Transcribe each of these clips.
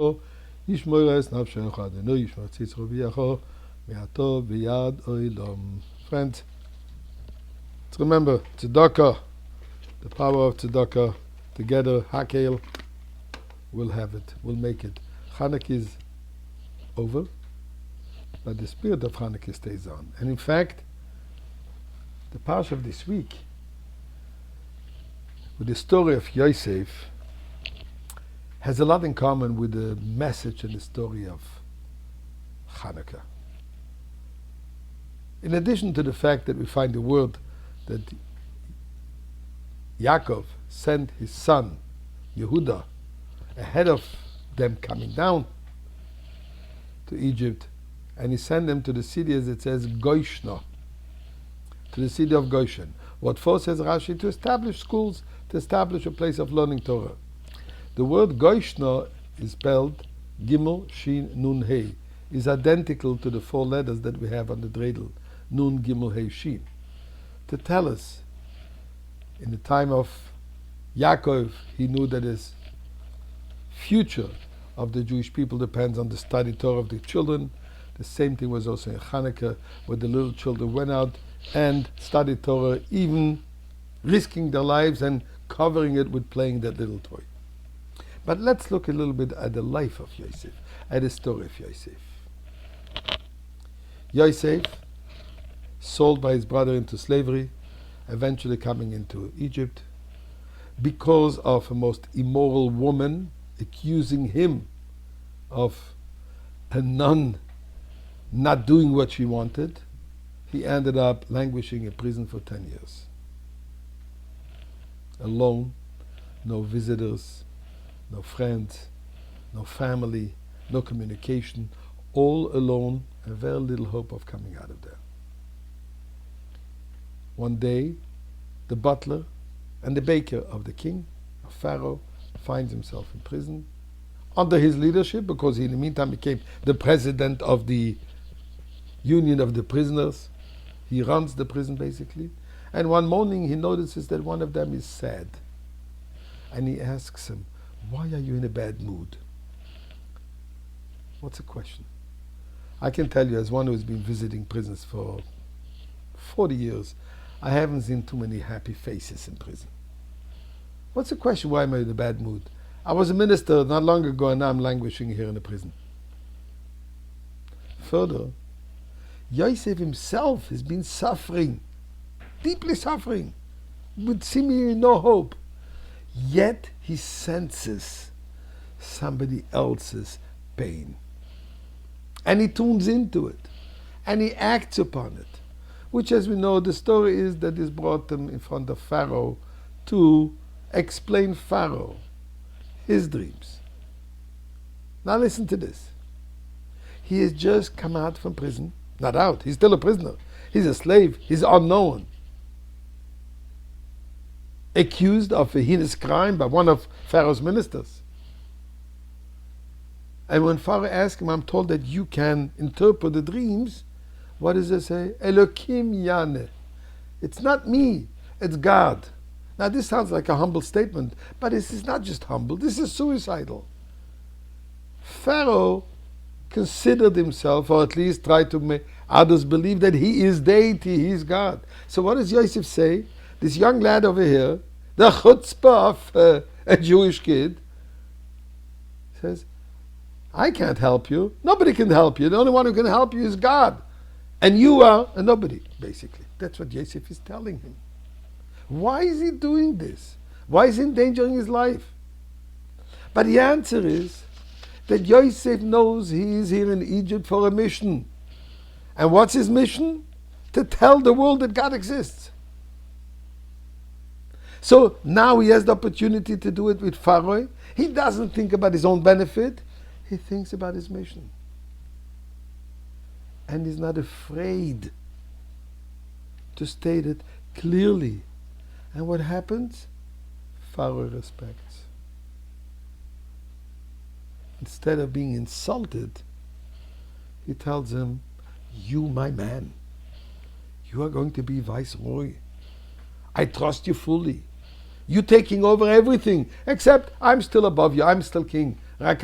ישמור es nafshecha adenu yishmor tzitzro v'yacho me'atov v'yad oilom. Friends, let's remember tzedakah, the power of tzedakah. Together, Hakel will have it, will make it. Chanukah is over, but the spirit of Chanukah stays on. And in fact, the parsha of this week, with the story of Yossef, has a lot in common with the message and the story of Chanukah. In addition to the fact that we find the word that Yaakov sent his son Yehuda ahead of them coming down to Egypt, and he sent them to the city, as it says, Goishna, to the city of Goshen. What for, says Rashi, to establish schools, to establish a place of learning Torah. The word Goishna is spelled Gimel, Shin, Nun, Hey, is identical to the four letters that we have on the dreidel, Nun, Gimel, Hey, Shin, to tell us in the time of Yaakov, he knew that his future of the Jewish people depends on the study Torah of the children. The same thing was also in Chanukah, where the little children went out and studied Torah, even risking their lives and covering it with playing that little toy. But let's look a little bit at the life of Yossef, at the story of Yossef. Yossef, sold by his brother into slavery, eventually coming into Egypt, because of a most immoral woman accusing him of a nun not doing what she wanted, he ended up languishing in prison for 10 years. Alone, no visitors, no friends, no family, no communication, all alone, and very little hope of coming out of there. One day, the butler and the baker of the king, of Pharaoh, finds himself in prison under his leadership, because he in the meantime became the president of the union of the prisoners. He runs the prison basically. And one morning he notices that one of them is sad. And he asks him, "Why are you in a bad mood?" What's the question? I can tell you, as one who's been visiting prisons for 40 years, I haven't seen too many happy faces in prison. What's the question? Why am I in a bad mood? I was a minister not long ago, and now I'm languishing here in a prison. Further, Yossef himself has been suffering, deeply suffering, with seemingly no hope. Yet he senses somebody else's pain. And he tunes into it. And he acts upon it. Which, as we know, the story is that this brought him in front of Pharaoh to explain Pharaoh his dreams. Now listen to this. He has just come out from prison. Not out, he's still a prisoner. He's a slave, he's unknown. Accused of a heinous crime by one of Pharaoh's ministers. And when Pharaoh asks him, "I'm told that you can interpret the dreams," what does it say? Elokim Yane. It's not me, it's God. Now this sounds like a humble statement, but this is not just humble, this is suicidal. Pharaoh considered himself, or at least tried to make others believe, that he is deity, he is God. So what does Yossef say? This young lad over here, the chutzpah of a Jewish kid, says, "I can't help you. Nobody can help you. The only one who can help you is God. And you are a nobody," basically. That's what Yossef is telling him. Why is he doing this? Why is he endangering his life? But the answer is that Yossef knows he is here in Egypt for a mission. And what's his mission? To tell the world that God exists. So now he has the opportunity to do it with Pharaoh. He doesn't think about his own benefit. He thinks about his mission. And he's not afraid to state it clearly. And what happens? Pharaoh respects. Instead of being insulted, he tells him, "You, my man, you are going to be viceroy. I trust you fully. You taking over everything, except I'm still above you, I'm still king. My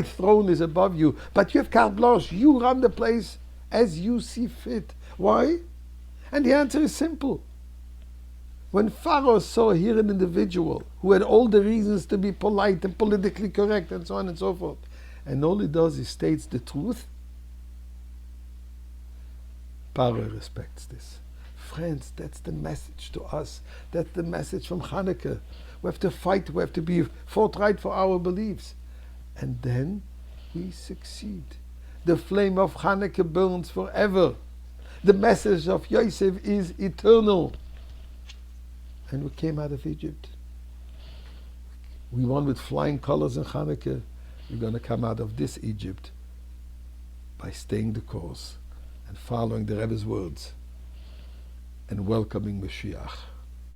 throne is above you, but you have carte blanche. You run the place as you see fit. Why? And the answer is simple. When Pharaoh saw here an individual who had all the reasons to be polite and politically correct and so on and so forth, and all he does is states the truth, Pharaoh respects this. Friends, that's the message to us. That's the message from Hanukkah. We have to fight. We have to be forthright for our beliefs. And then we succeed. The flame of Hanukkah burns forever. The message of Yossef is eternal. And we came out of Egypt. We won with flying colors in Hanukkah. We're going to come out of this Egypt by staying the course and following the Rebbe's words and welcoming Mashiach.